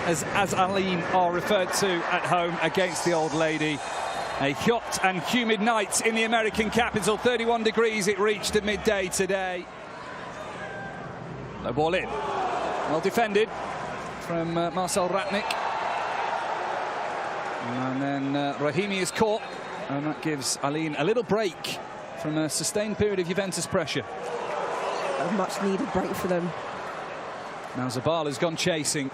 as Aline are referred to at home against the old lady. A hot and humid night in the American capital. 31 degrees it reached at midday today. No ball in. Well defended from Marcel Ratnik. And then Rahimi is caught. And that gives Aline a little break from a sustained period of Juventus pressure. A much needed break for them. Now Zabala's gone chasing.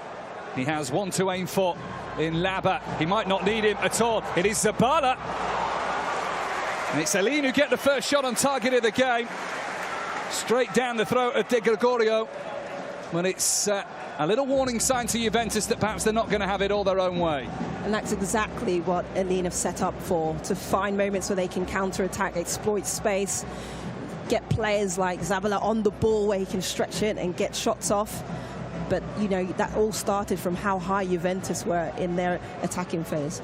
He has one to aim for in Laba. He might not need him at all. It is Zabala. And it's Aline who get the first shot on target of the game. Straight down the throat of De Gregorio. But it's a little warning sign to Juventus that perhaps they're not going to have it all their own way. And that's exactly what Aline have set up for, to find moments where they can counter-attack, exploit space, get players like Zabala on the ball where he can stretch it and get shots off. But, you know, that all started from how high Juventus were in their attacking phase.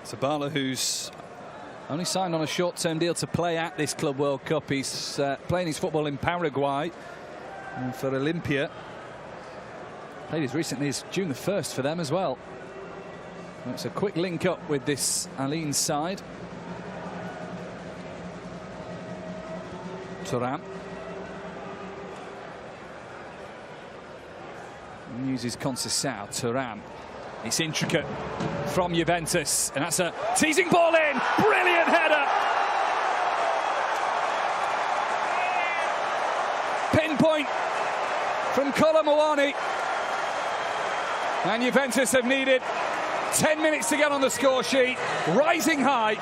Zabala, who's only signed on a short-term deal to play at this Club World Cup. He's playing his football in Paraguay for Olympia. Played as recently as June the 1st for them as well. And it's a quick link up with this Aline side. Thuram. Uses Conceição. Thuram. It's intricate from Juventus, and that's a teasing ball in. Brilliant header. Pinpoint from Colomboani. And Juventus have needed 10 minutes to get on the score sheet, rising high.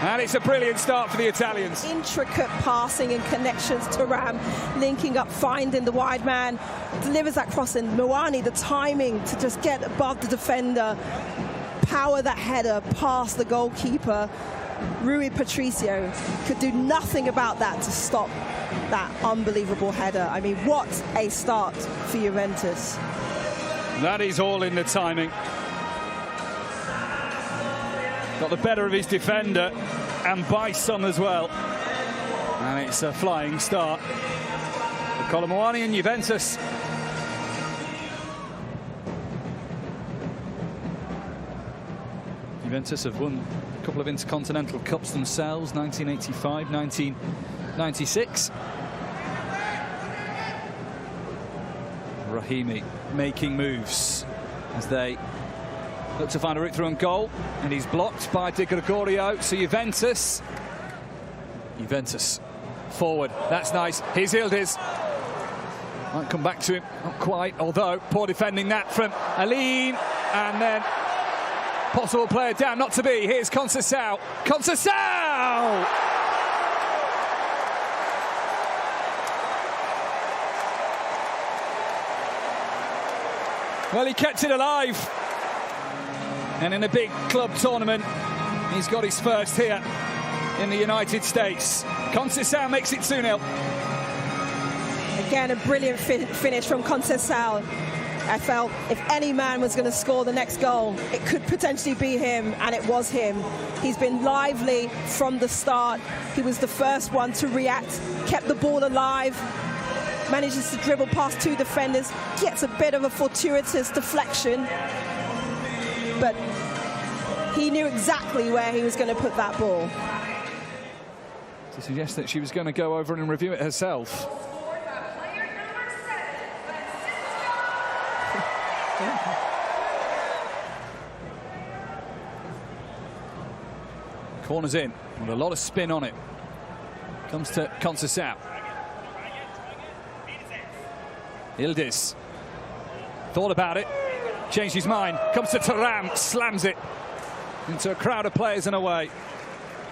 And it's a brilliant start for the Italians. Intricate passing and connections. Thuram linking up, finding the wide man, delivers that cross in. Moani, the timing to just get above the defender, power that header past the goalkeeper. Rui Patricio could do nothing about that to stop that unbelievable header. I mean, what a start for Juventus. That is all in the timing. Got the better of his defender, and by some as well. And it's a flying start for Colomboani and Juventus. Juventus have won a couple of Intercontinental Cups themselves, 1985, 1996. Rahimi making moves as they look to find a route through on goal, and he's blocked by De Gregorio. So Juventus forward. That's nice. Here's Yildiz. Might come back to him, not quite, although poor defending that from Aline, and then possible player down, not to be. Here's Conceição. Conceição! Well, he kept it alive. And in a big club tournament, he's got his first here in the United States. Conceição makes it 2-0. Again, a brilliant finish from Conceição. I felt if any man was going to score the next goal, it could potentially be him, and it was him. He's been lively from the start. He was the first one to react, kept the ball alive, manages to dribble past two defenders, gets a bit of a fortuitous deflection, but he knew exactly where he was going to put that ball. To suggest that she was going to go over and review it herself. Corners in, with a lot of spin on it. Comes to Conceição. Yildiz thought about it, changed his mind, comes to Thuram, slams it into a crowd of players and away.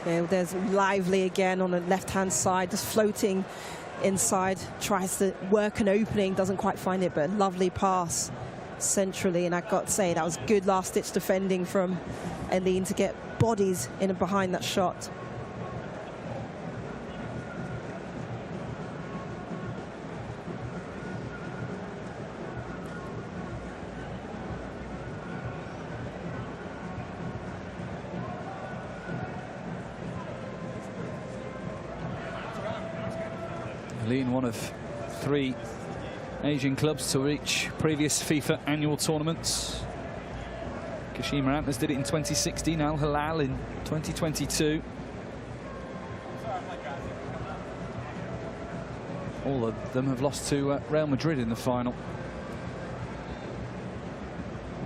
Yeah, there's Lively again on the left-hand side, just floating inside, tries to work an opening, doesn't quite find it, but lovely pass centrally, and I've got to say that was good last-ditch defending from Aline to get bodies in and behind that shot. Aline, one of three Asian clubs to reach previous FIFA annual tournaments. Kashima Antlers did it in 2016, Al Hilal in 2022. All of them have lost to Real Madrid in the final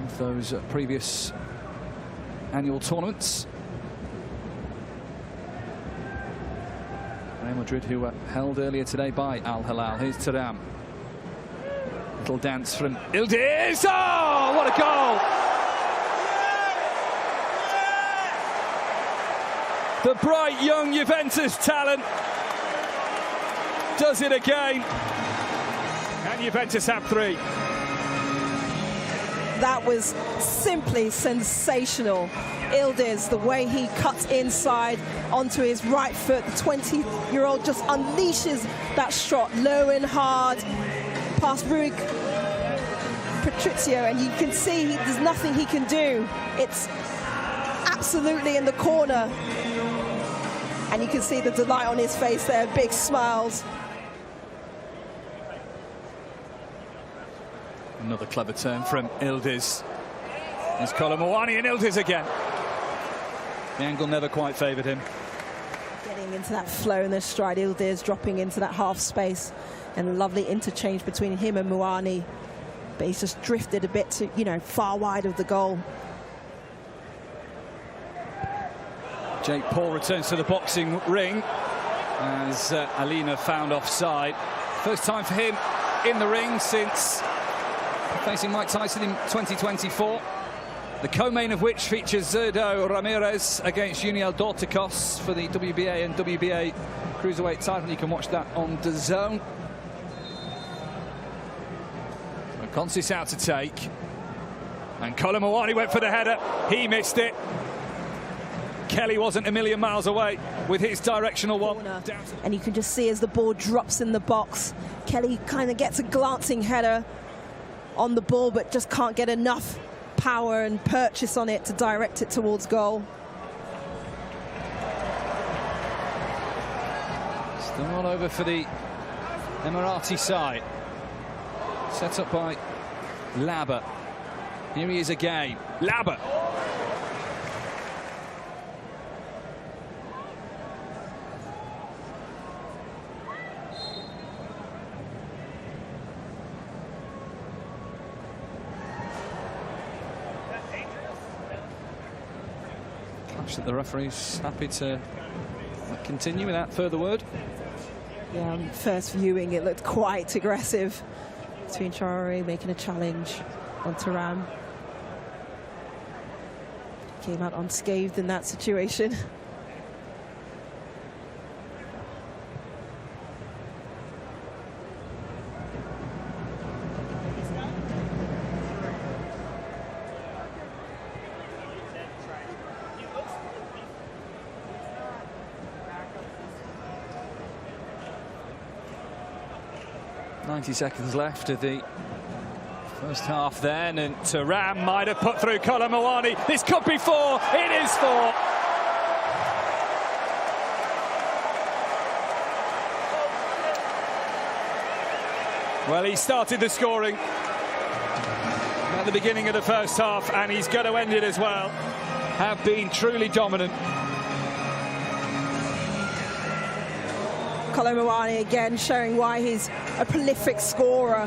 of those previous annual tournaments. Real Madrid, who were held earlier today by Al Hilal. Here's Thuram. Little dance from Yildiz. Oh, what a goal! The bright young Juventus talent does it again. And Juventus have 3. That was simply sensational. Yildiz, the way he cuts inside onto his right foot, the 20-year-old just unleashes that shot low and hard past Rui Patricio, and you can see there's nothing he can do. It's absolutely in the corner, and you can see the delight on his face there, big smiles. Another clever turn from Yildiz. There's Kolo Muani and Yildiz again. The angle never quite favoured him. Getting into that flow in the stride, Yildiz dropping into that half space, and a lovely interchange between him and Muani. But he's just drifted a bit to, you know, far wide of the goal. Jake Paul returns to the boxing ring as Alina found offside. First time for him in the ring since facing Mike Tyson in 2024. The co-main of which features Zerdo Ramirez against Juniel Dorticos for the WBA and WBA Cruiserweight title. You can watch that on DAZN. Consis out to take. And Kolo Muani went for the header. He missed it. Kelly wasn't a million miles away with his directional one. And you can just see as the ball drops in the box, Kelly kind of gets a glancing header on the ball, but just can't get enough power and purchase on it to direct it towards goal. Still all over for the Emirati side. Set up by Laba. Here he is again. Laba. That the referee's happy to continue without further word. Yeah, on first viewing it looked quite aggressive between Traore making a challenge on Thuram. Came out unscathed in that situation. .90 left of the first half then, and Thuram might have put through Kolo Muani. This could be 4. It is 4. Well, he started the scoring at the beginning of the first half, and he's going to end it as well. Have been truly dominant. Kolo Muani again showing why he's a prolific scorer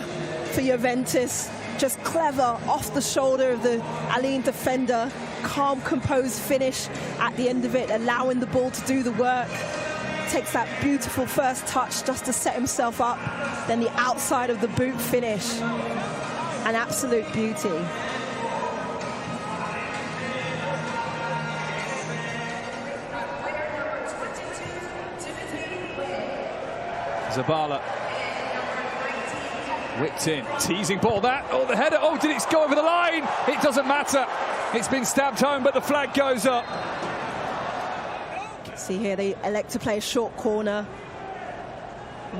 for Juventus. Just clever off the shoulder of the Aline defender. Calm, composed finish at the end of it, allowing the ball to do the work. Takes that beautiful first touch just to set himself up. Then the outside of the boot finish. An absolute beauty. Zabala whipped in, teasing ball that. Oh, the header. Oh, did it go over the line? It doesn't matter. It's been stabbed home, but the flag goes up. See here, they elect to play a short corner.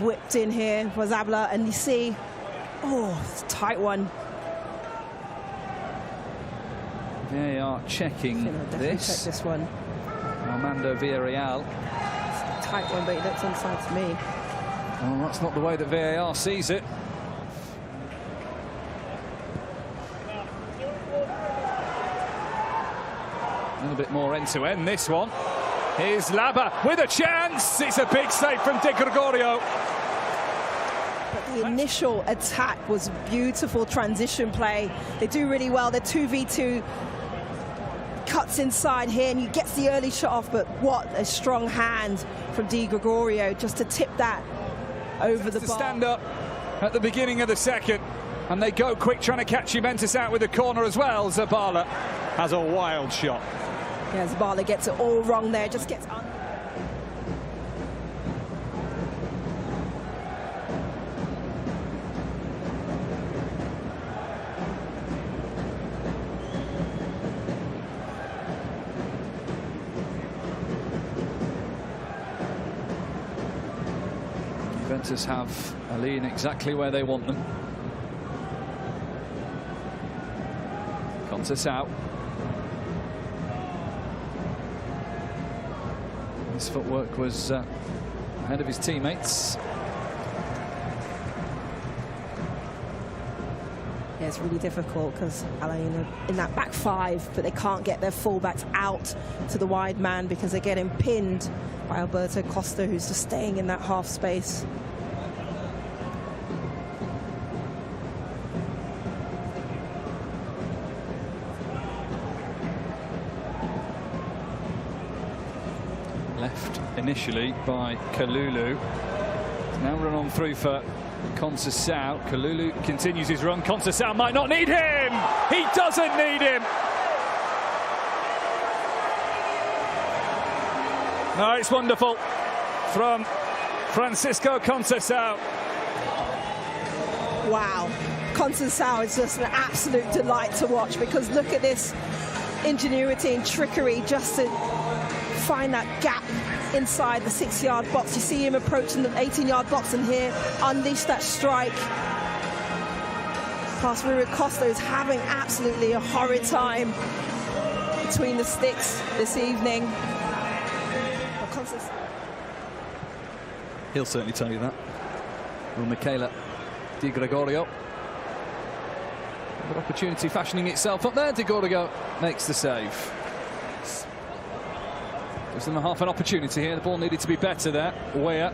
Whipped in here for Zabala, and you see, oh, it's a tight one. They are checking this. Check this one. Armando Villarreal. It's a tight one, but it looks onside to me. Well, that's not the way that VAR sees it. little bit more end-to-end, this one. Here's Laba with a chance. It's a big save from Di Gregorio. But the initial attack was beautiful transition play. They do really well. They're 2v2. Cuts inside here and he gets the early shot off, but what a strong hand from Di Gregorio just to tip that over the bar. Stand up at the beginning of the second, and they go quick trying to catch Juventus out with the corner as well. Zabala has a wild shot. Yeah, Zabala gets it all wrong there, just gets under. Juventus have a lead exactly where they want them. Contes out. His footwork was ahead of his teammates. Yeah, it's really difficult because Alain in that back five, but they can't get their fullbacks out to the wide man because they're getting pinned by Alberto Costa, who's just staying in that half space. Left initially by Kalulu. Now run on through for Conceição. Kalulu continues his run. Conceição might not need him. He doesn't need him. No, it's wonderful from Francisco Conceição. Wow, Conceição is just an absolute delight to watch because look at this ingenuity and trickery just to find that gap inside the 6-yard box. You see him approaching the 18-yard box and here unleash that strike. Past Rui Costa is having absolutely a horrid time between the sticks this evening. He'll certainly tell you that. Well, Michela Di Gregorio. Good opportunity fashioning itself up there. Di Gregorio makes the save. Gives them a half an opportunity here. The ball needed to be better there. Weah.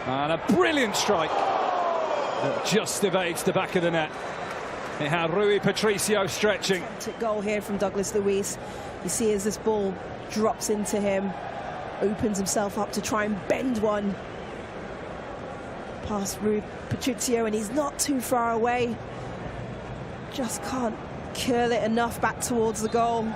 And a brilliant strike that just evades the back of the net. It had Rui Patricio stretching. Goal here from Douglas Luiz. You see as this ball drops into him, opens himself up to try and bend one past Rui Patricio, and he's not too far away. Just can't curl it enough back towards the goal.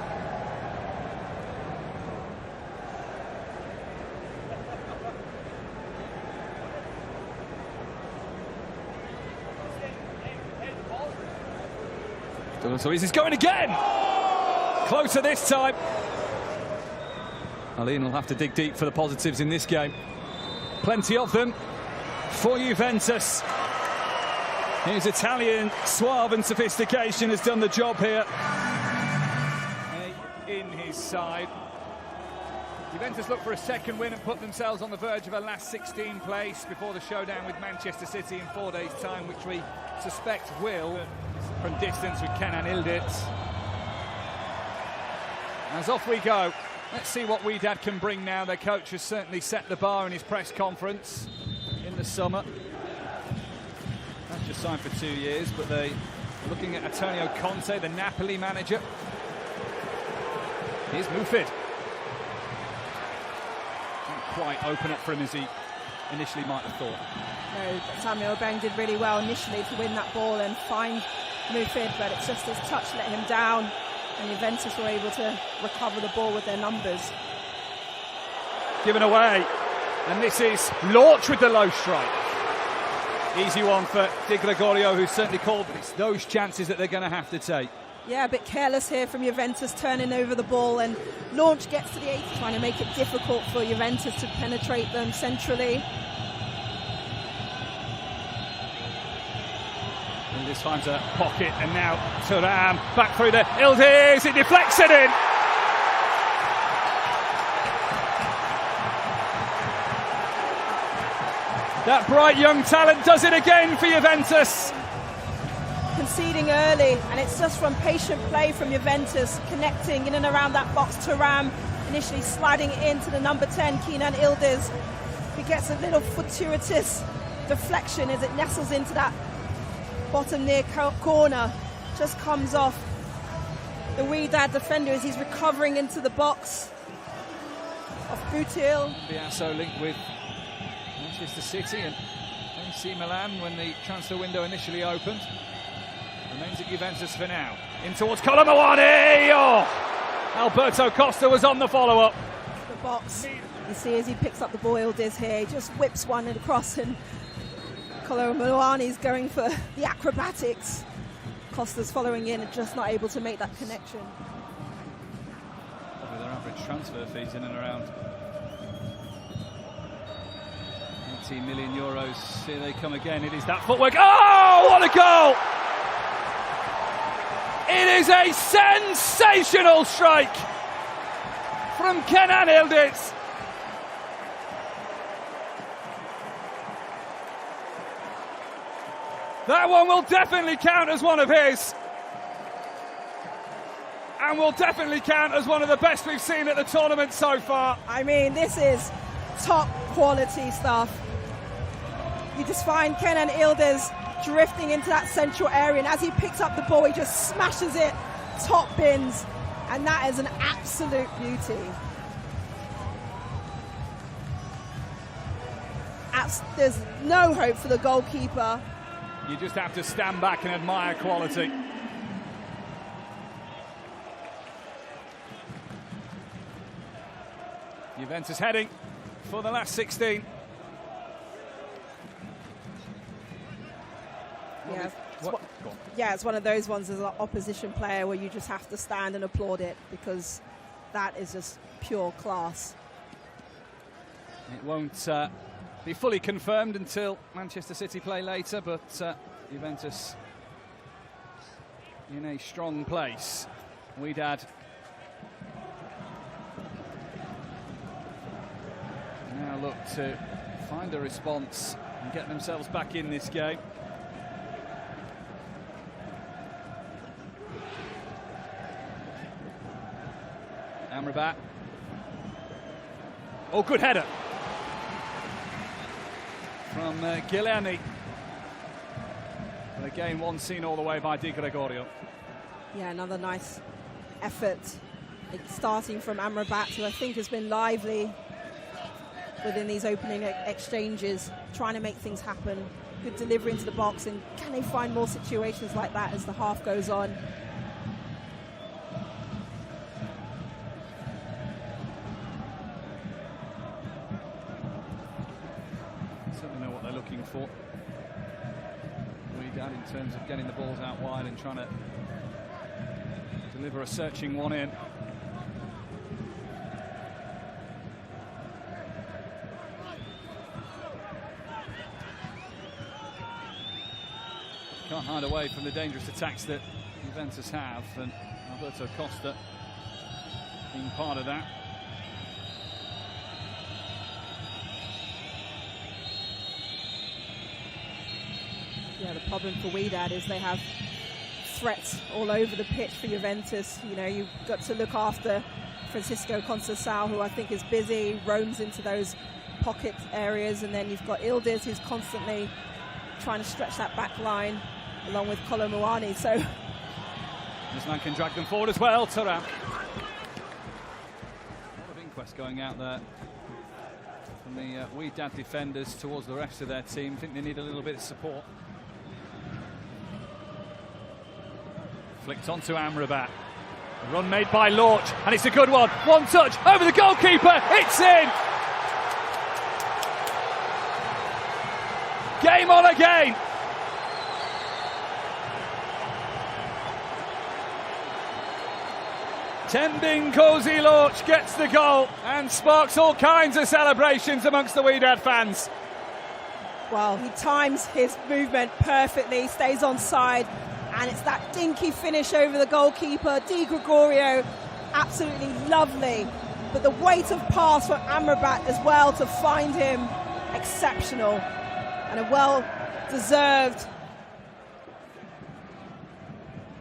So he's going again. Closer this time. Alain will have to dig deep for the positives in this game. Plenty of them for Juventus. His Italian suave and sophistication has done the job here. In his side. Juventus look for a second win and put themselves on the verge of a last 16 place before the showdown with Manchester City in 4 days' time, which we suspect will, from distance with Kenan Yildiz. As off we go. Let's see what Wydad can bring now. Their coach has certainly set the bar in his press conference in the summer. That's just signed for 2 years, but they are looking at Antonio Conte, the Napoli manager. Here's Mufid. Didn't quite open up for him as he initially might have thought. No, Samuel Beng did really well initially to win that ball and find Mufid, but it's just his touch let him down, and Juventus were able to recover the ball with their numbers. Given away, and this is Launch with the low strike. Easy one for Di Gregorio, who's certainly called, but it's those chances that they're going to have to take. Yeah, a bit careless here from Juventus, turning over the ball, and Launch gets to the 8, trying to make it difficult for Juventus to penetrate them centrally. This finds a pocket, and now Thuram back through the Yildiz, it deflects it in. That bright young talent does it again for Juventus. conceding early, and it's just from patient play from Juventus, connecting in and around that box. Thuram initially sliding it into the number 10, Kenan Yildiz. He gets a little fortuitous deflection as it nestles into that bottom near corner, just comes off the Wydad defender as he's recovering into the box of Butil. Biasso linked with Manchester City and AC Milan when the transfer window initially opened. Remains at Juventus for now. In towards Colomboani! Oh! Alberto Costa was on the follow-up. The box. You see as he picks up the ball, Yildiz here, he just whips one across, and Colomboani's going for the acrobatics. Costa's following in and just not able to make that connection. Probably their average transfer fees in and around 18 million euros. Here they come again. It is that footwork. Oh, what a goal! It is a sensational strike from Kenan Yildiz. That one will definitely count as one of his. And will definitely count as one of the best we've seen at the tournament so far. I mean, this is top quality stuff. You just find Kenan Yildiz drifting into that central area, and as he picks up the ball, he just smashes it, top bins, and that is an absolute beauty. There's no hope for the goalkeeper. You just have to stand back and admire quality. Juventus heading for the last 16. Yeah, it's one of those ones as an opposition player where you just have to stand and applaud it, because that is just pure class. It won't be fully confirmed until Manchester City play later, but Juventus in a strong place. Wydad now look to find a response and get themselves back in this game. Amrabat. Oh, good header from Guilherme. But again, one seen all the way by Di Gregorio. Yeah, another nice effort. It's starting from Amrabat, who I think has been lively within these opening exchanges, trying to make things happen. Good delivery into the box, and can they find more situations like that as the half goes on? Certainly know what they're looking for. Wydad in terms of getting the balls out wide and trying to deliver a searching one in. Can't hide away from the dangerous attacks that Juventus have, and Alberto Costa being part of that. Yeah, the problem for Wydad is they have threats all over the pitch for Juventus. You know, you've got to look after Francisco Conceição, who I think is busy, roams into those pocket areas, and then you've got Yildiz, who's constantly trying to stretch that back line along with Colomboani. So this man can drag them forward as well. Thuram. A lot of inquest going out there from the Wydad defenders towards the rest of their team. I think they need a little bit of support. Flicked onto Amrabat. A run made by Lorch, and it's a good one. One touch over the goalkeeper. It's in. Game on again. Tembin Kozi Lorch gets the goal and sparks all kinds of celebrations amongst the Wydad fans. Well, he times his movement perfectly, stays on side, and it's that dinky finish over the goalkeeper. Di Gregorio, absolutely lovely. But the weight of pass for Amrabat as well to find him, exceptional. And a well-deserved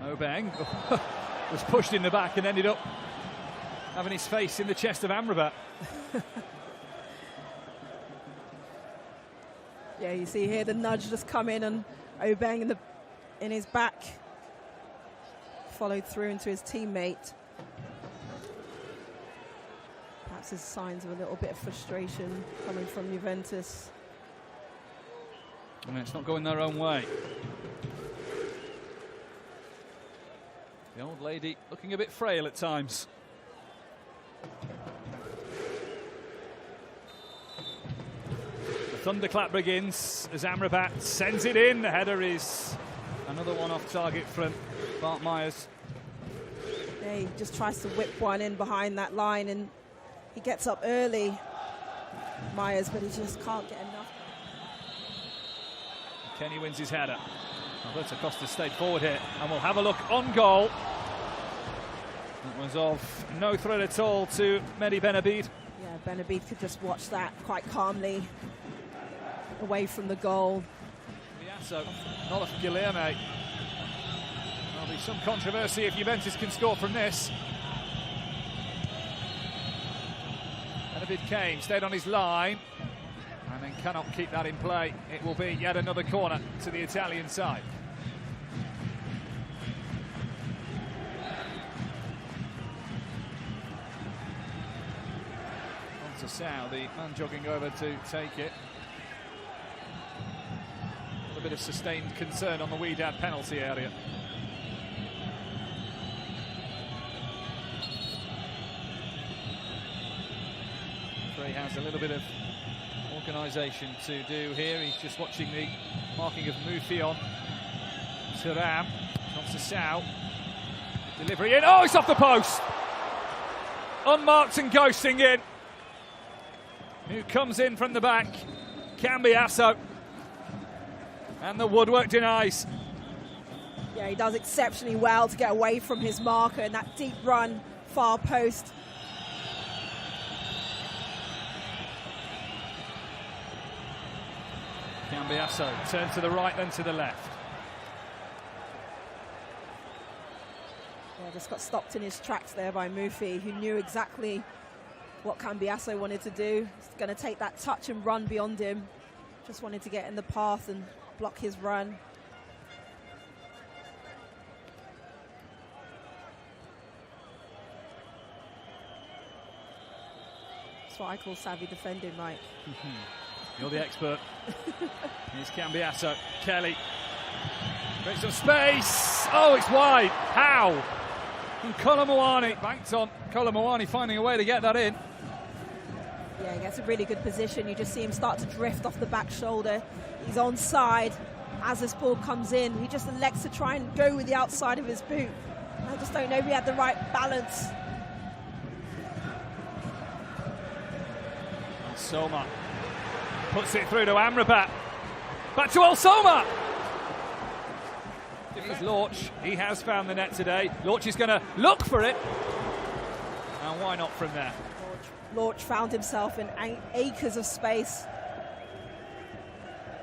Obeng was pushed in the back and ended up having his face in the chest of Amrabat. Yeah, you see here the nudge just come in, and Obeng in his back followed through into his teammate. Perhaps there's signs of a little bit of frustration coming from Juventus. And it's not going their own way. The old lady looking a bit frail at times. The thunderclap begins as Amrabat sends it in. The header is another one off target from Bart Myers. Yeah, he just tries to whip one in behind that line, and he gets up early, Myers, but he just can't get enough. Kenny wins his header. Alberto Costa stayed forward here, and we'll have a look on goal. That was of no threat at all to Mehdi Benabid. Yeah, Benabid could just watch that quite calmly away from the goal. So, not of Guilherme. There'll be some controversy if Juventus can score from this. Benabid came, stayed on his line, and then cannot keep that in play. It will be yet another corner to the Italian side. On to Sao, the man jogging over to take it. A bit of sustained concern on the Wydad penalty area. He has a little bit of organisation to do here. He's just watching the marking of Moufi on Thuram. Comes to Sao. Delivery in. Oh, it's off the post! Unmarked and ghosting in. Who comes in from the back? Cambiasso. And the woodwork denies. Yeah, he does exceptionally well to get away from his marker in that deep run, far post. Cambiasso turn to the right, then to the left. Yeah, just got stopped in his tracks there by Moufi, who knew exactly what Cambiasso wanted to do. He's going to take that touch and run beyond him. Just wanted to get in the path and block his run. That's what I call savvy defending, Mike. You're the expert. Here's Cambiasso. Kelly. Creates some space. Oh, it's wide. How? And Colomouani banked on. Colomouani finding a way to get that in. Yeah, he gets a really good position. You just see him start to drift off the back shoulder. He's onside as this ball comes in. He just elects to try and go with the outside of his boot. I just don't know if he had the right balance. Soma puts it through to Amrabat. Back to Soma. Here's Lorch. He has found the net today. Lorch is going to look for it. And why not from there? Lorch found himself in acres of space.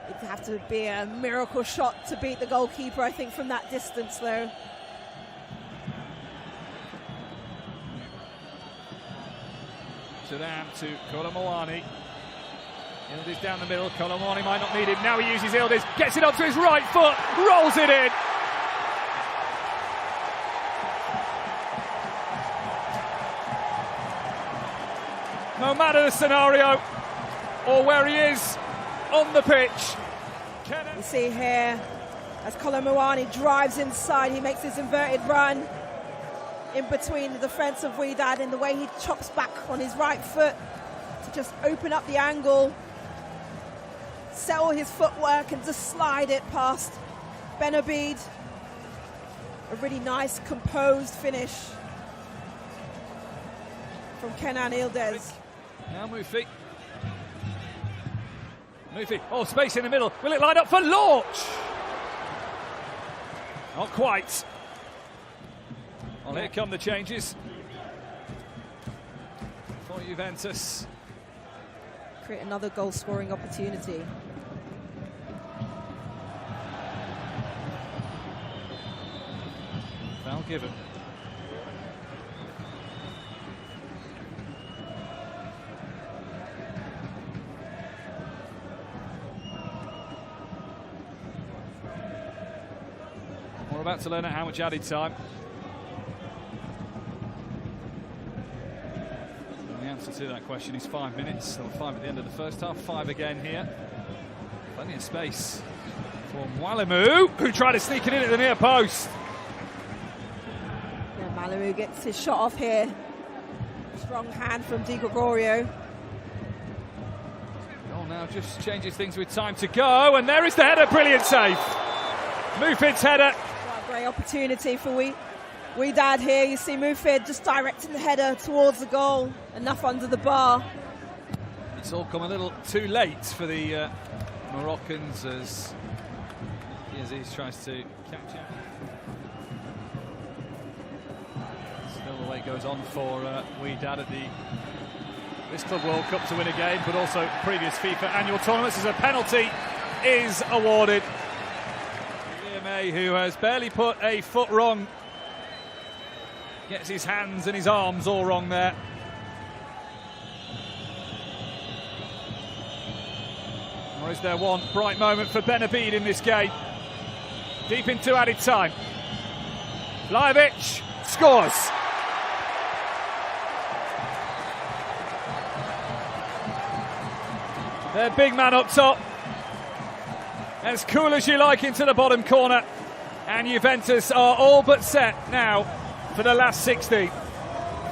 It'd have to be a miracle shot to beat the goalkeeper, I think, from that distance, though. Thuram to Colomouani. Yildiz down the middle. Colomouani might not need him. Now he uses Yildiz. Gets it onto his right foot. Rolls it in. No matter the scenario or where he is on the pitch. You see here, as Colomouani drives inside, he makes his inverted run in between the defence of Wydad, and the way he chops back on his right foot to just open up the angle, settle his footwork and just slide it past Benabid. A really nice, composed finish from Kenan Yildiz. Now Moufi. Moufi, oh, space in the middle. Will it line up for Lorch? Not quite. Well, here come the changes for Juventus. Create another goal-scoring opportunity. Foul given. We're about to learn how much added time. And the answer to that question is 5 minutes. There were 5 at the end of the first half, 5 again here. Plenty of space for Mwalimu, who tried to sneak it in at the near post. Yeah, Mwalimu gets his shot off here. Strong hand from Di Gregorio. Goal now just changes things with time to go, and there is the header, brilliant save. Mufid's header. What a great opportunity for Wydad here. You see Mufid just directing the header towards the goal, enough under the bar. It's all come a little too late for the Moroccans as Aziz tries to catch it. Still the wait goes on for Wydad at this Club World Cup to win a game, but also previous FIFA annual tournaments as a penalty is awarded. May, who has barely put a foot wrong, gets his hands and his arms all wrong there. Or is there one bright moment for Benabid in this game? Deep into added time. Vlahovic scores. Their big man up top. As cool as you like into the bottom corner. And Juventus are all but set now for the last 60.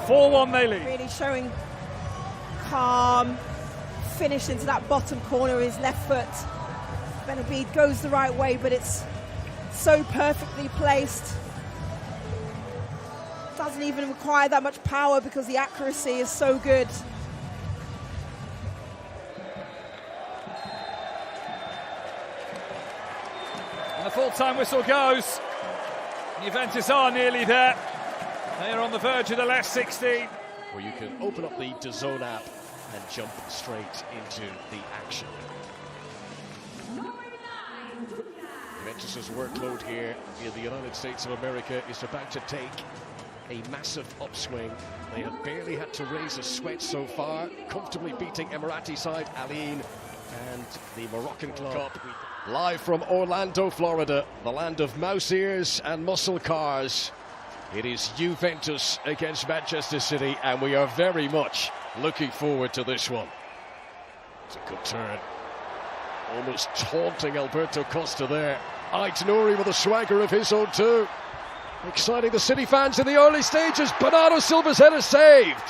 4-1 they lead. Really showing calm, finish into that bottom corner of his left foot. Benabid goes the right way, but it's so perfectly placed. Doesn't even require that much power because the accuracy is so good. And the full-time whistle goes. Juventus are nearly there. They are on the verge of the last 16. Where you can open up the DAZN app and jump straight into the action. Juventus' workload here in the United States of America is about to take a massive upswing. They have barely had to raise a sweat so far, comfortably beating Emirati side Aline and the Moroccan club. Live from Orlando, Florida, the land of mouse ears and muscle cars. It is Juventus against Manchester City, and we are very much looking forward to this one. It's a good turn. Almost taunting Alberto Costa there. Aït-Nouri with a swagger of his own too. Exciting the City fans in the early stages. Bernardo Silva's header saved.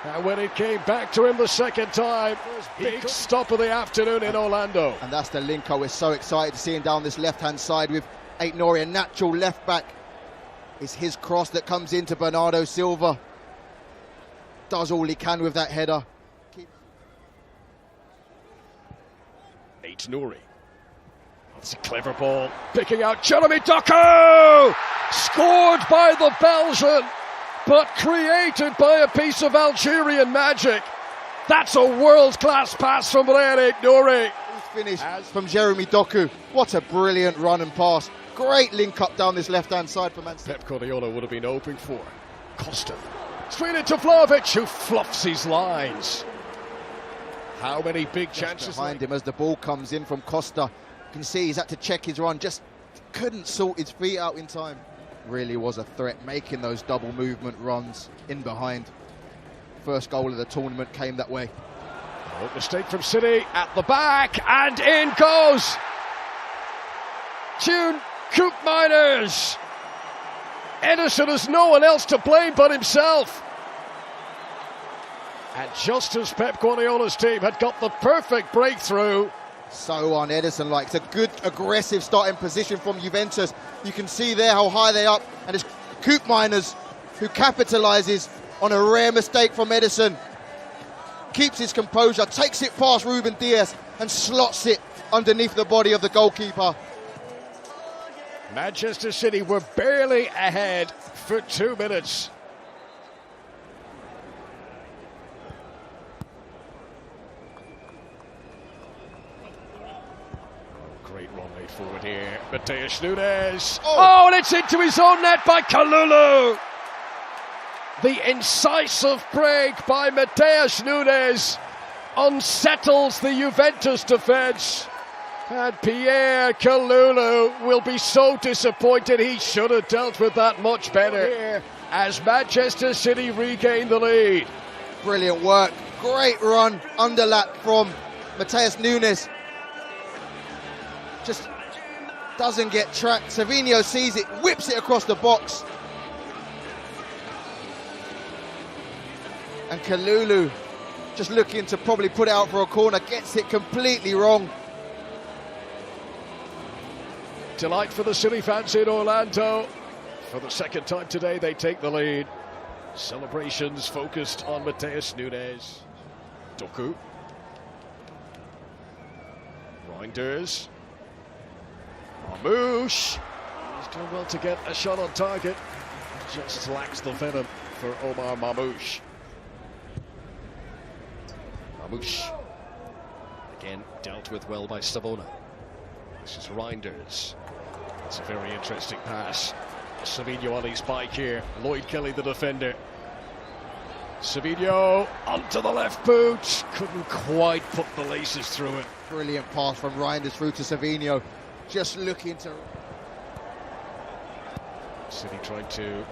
And when it came back to him the second time, big stop of the afternoon in Orlando. And that's the linker. We're so excited to see him down this left-hand side with Aït-Nouri, a natural left-back. It's his cross that comes into Bernardo Silva. Does all he can with that header. Aït-Nouri. That's a clever ball. Picking out Jeremy Doku! Scored by the Belgian, but created by a piece of Algerian magic. That's a world-class pass from Aït-Nouri. Finish from Jeremy Doku. What a brilliant run and pass. Great link up down this left-hand side for Man City. Pep Guardiola would have been hoping for. Costa. Straight into Vlahovic, who fluffs his lines. How many big chances behind him as the ball comes in from Costa. You can see he's had to check his run, just couldn't sort his feet out in time. Really was a threat, making those double movement runs in behind. First goal of the tournament came that way. Oh, mistake from City at the back, and in goes June Koopmeiners. Ederson has no one else to blame but himself. And just as Pep Guardiola's team had got the perfect breakthrough. So on Ederson, like, it's a good aggressive starting position from Juventus. You can see there how high they up, and it's Koopmeiners who capitalises on a rare mistake from Ederson. Keeps his composure, takes it past Ruben Dias and slots it underneath the body of the goalkeeper. Manchester City were barely ahead for 2 minutes. Great run made forward here. Mateus Nunes. Oh, and it's into his own net by Kalulu. The incisive break by Mateus Nunes unsettles the Juventus defence. And Pierre Kalulu will be so disappointed. He should have dealt with that much better as Manchester City regain the lead. Brilliant work. Great run, underlap from Mateus Nunes. Just doesn't get tracked. Savinho sees it, whips it across the box. And Kalulu just looking to probably put it out for a corner, gets it completely wrong. Delight for the City fans in Orlando. For the second time today, they take the lead. Celebrations focused on Mateus Nunes. Doku. Reinders. Marmouche. He's done well to get a shot on target. Just lacks the venom for Omar Marmouche. Marmouche. Again, dealt with well by Savona. This is Reinders. It's a very interesting pass. Savinho on his bike here. Lloyd Kelly, the defender. Savinho onto the left boot. Couldn't quite put the laces through it. Brilliant pass from Reinders through to Savinho. Just looking to... City trying to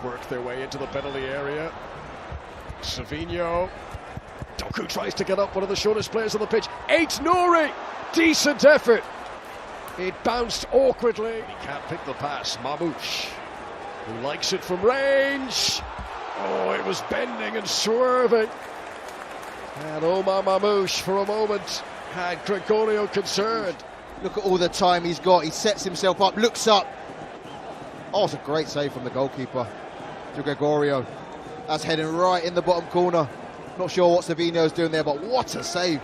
work their way into the penalty area. Savinho. Doku tries to get up, one of the shortest players on the pitch. Nouri. Decent effort. It bounced awkwardly. He can't pick the pass. Marmouche, who likes it from range. Oh, it was bending and swerving. And Omar Marmouche, for a moment, had Gregorio concerned. Look at all the time he's got. He sets himself up, looks up. Oh, it's a great save from the goalkeeper to Gregorio. That's heading right in the bottom corner. Not sure what Savinho's doing there, but what a save.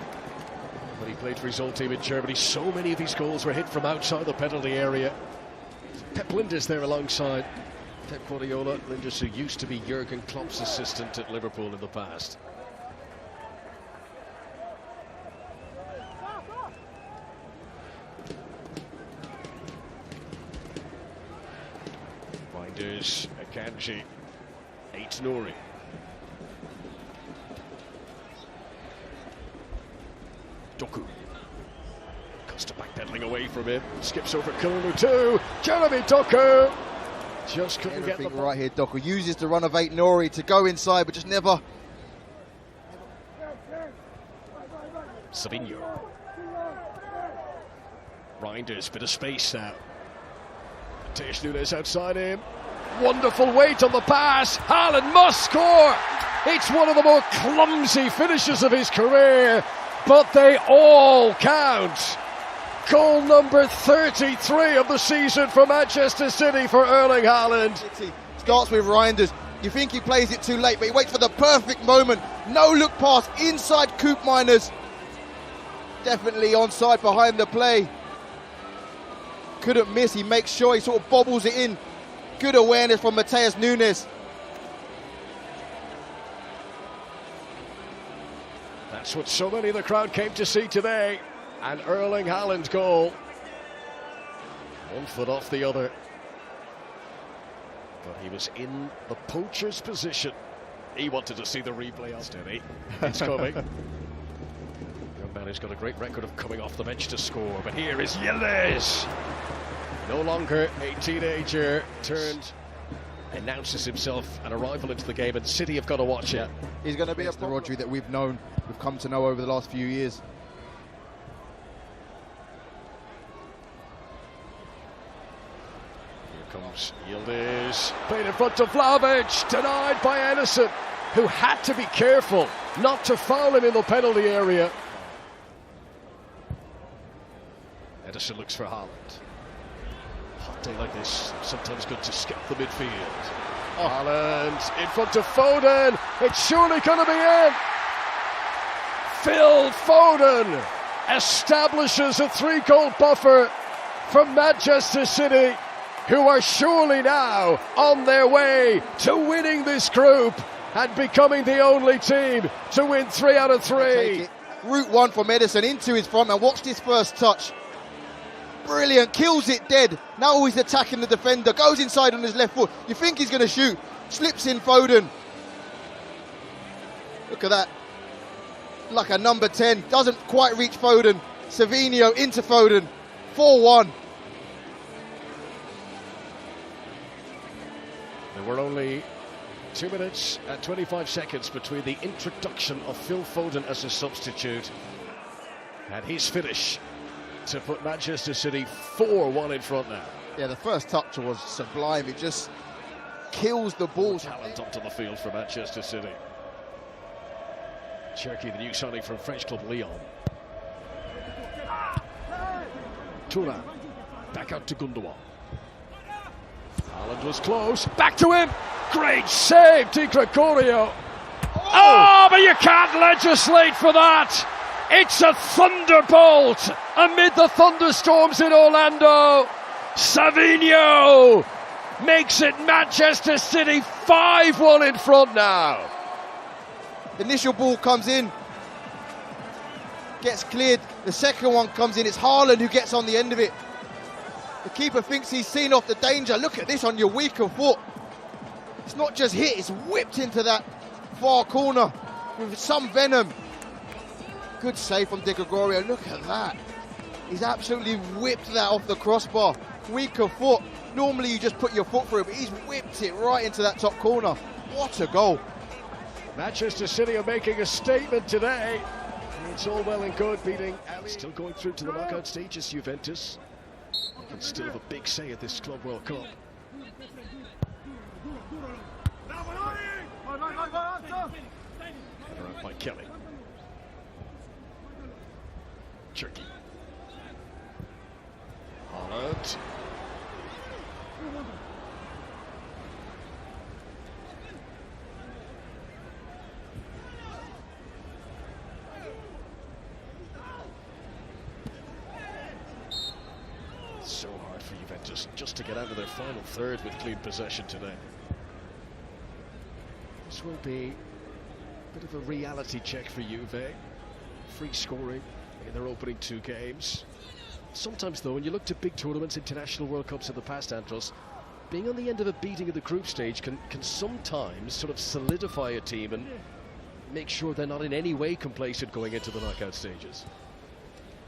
When he played for his old team in Germany, so many of his goals were hit from outside the penalty area. Pep Lijnders there alongside Pep Guardiola. Lijnders, who used to be Jurgen Klopp's assistant at Liverpool in the past. Reinders, Akanji, Nouri. Doku. Costa backpedaling away from him. Skips over Kalulu too. Jeremy Doku. Just couldn't get the ball. Right here, Doku uses the run of Nouri to go inside, but just never. Savinho. Reinders, bit of space now. Mateus Nunes outside him. Wonderful weight on the pass. Haaland must score. It's one of the more clumsy finishes of his career, but they all count. Goal number 33 of the season for Manchester City for Erling Haaland. Starts with Reinders. You think he plays it too late, but he waits for the perfect moment. No look pass inside Koopmeiners. Definitely onside behind the play. Couldn't miss. He makes sure he sort of bobbles it in. Good awareness from Mateus Nunes. That's what so many of the crowd came to see today. An Erling Haaland goal. 1 foot off the other. But he was in the poacher's position. He wanted to see the replay on steady. It's coming. Young man who's got a great record of coming off the bench to score. But here is Yildiz. No longer a teenager, announces himself an arrival into the game, and City have got to watch it. He's going to be the Rodri that we've come to know over the last few years. Here comes Yildiz, played in front of Vlahovic, denied by Ederson, who had to be careful not to foul him in the penalty area. Ederson looks for Haaland. Hot day like this, sometimes good to skip the midfield. Haaland in front of Foden. It's surely going to be in. Phil Foden establishes a 3-goal buffer from Manchester City, who are surely now on their way to winning this group and becoming the only team to win 3 out of 3. Route one from Ederson into his front, and watch this first touch. Brilliant, kills it dead. Now he's attacking the defender, goes inside on his left foot. You think he's going to shoot, slips in Foden. Look at that. Like a number 10, doesn't quite reach Foden. Savinho into Foden, 4-1. There were only 2 minutes and 25 seconds between the introduction of Phil Foden as a substitute and his finish to put Manchester City 4-1 in front now. Yeah, the first touch was sublime. It just kills the ball. Talent onto the field for Manchester City. Cherki, the new signing from French club Lyon. Thuram, back out to Gundogan. Haaland was close, back to him. Great save, Di Gregorio. Oh, but you can't legislate for that. It's a thunderbolt amid the thunderstorms in Orlando. Savinho makes it Manchester City 5-1 in front now. The initial ball comes in, gets cleared. The second one comes in. It's Haaland who gets on the end of it. The keeper thinks he's seen off the danger. Look at this on your weaker foot. It's not just hit, it's whipped into that far corner with some venom. Good save from Di Gregorio. Look at that. He's absolutely whipped that off the crossbar. Weaker foot. Normally you just put your foot through it, but he's whipped it right into that top corner. What a goal. Manchester City are making a statement today. It's all well and good beating Ali. Still going through to the knockout stages, Juventus. Can still have a big say at this Club World Cup. Header out by Kelly. Cherki. Haaland. So hard for Juventus just to get out of their final third with clean possession today. This will be a bit of a reality check for Juve. Free scoring in their opening 2 games. Sometimes though, when you look to big tournaments, international World Cups in the past, Andros, being on the end of a beating at the group stage can sometimes sort of solidify a team and make sure they're not in any way complacent going into the knockout stages.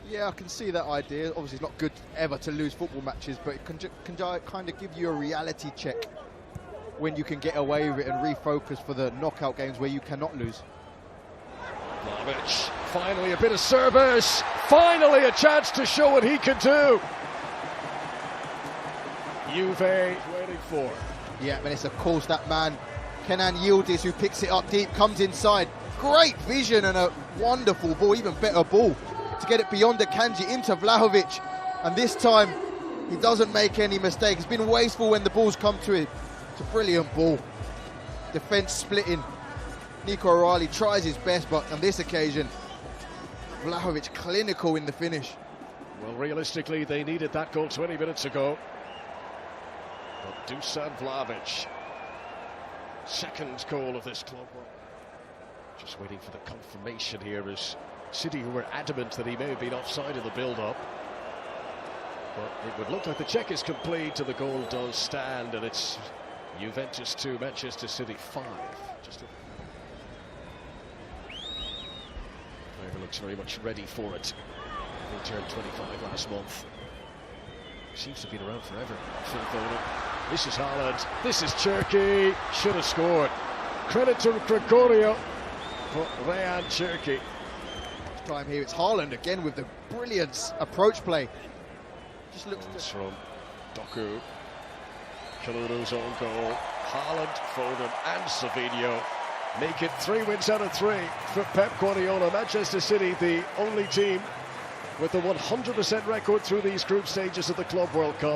Yeah, I can see that idea. Obviously, it's not good ever to lose football matches, but it can kind of give you a reality check when you can get away with it and refocus for the knockout games where you cannot lose. Vlahovic, finally a bit of service, finally a chance to show what he can do. Juve waiting for. Yeah, and it's of course that man, Kenan Yildiz, who picks it up deep, comes inside. Great vision and a wonderful ball, even better ball, to get it beyond the Akanji into Vlahovic. And this time, he doesn't make any mistake. He's been wasteful when the ball's come to him. It's a brilliant ball. Defence splitting. Nico O'Reilly tries his best, but on this occasion, Vlahovic clinical in the finish. Well, realistically, they needed that goal 20 minutes ago. But Dusan Vlahovic, second goal of this club. Just waiting for the confirmation here as City, who were adamant that he may have been offside in the build-up. But it would look like the check is complete and the goal does stand, and it's Juventus 2, Manchester City 5. Just player looks very much ready for it. He turned 25 last month. Seems to have been around forever. Phil Foden. This is Haaland. This is Cherki. Should have scored. Credit to Gregorio, but Ryan Cherki. Time here, it's Haaland again with the brilliant approach play. Just looks from Doku. Kaluru's own goal. Haaland, Foden and Savinho make it 3 wins out of 3 for Pep Guardiola. Manchester City, the only team with the 100% record through these group stages of the Club World Cup.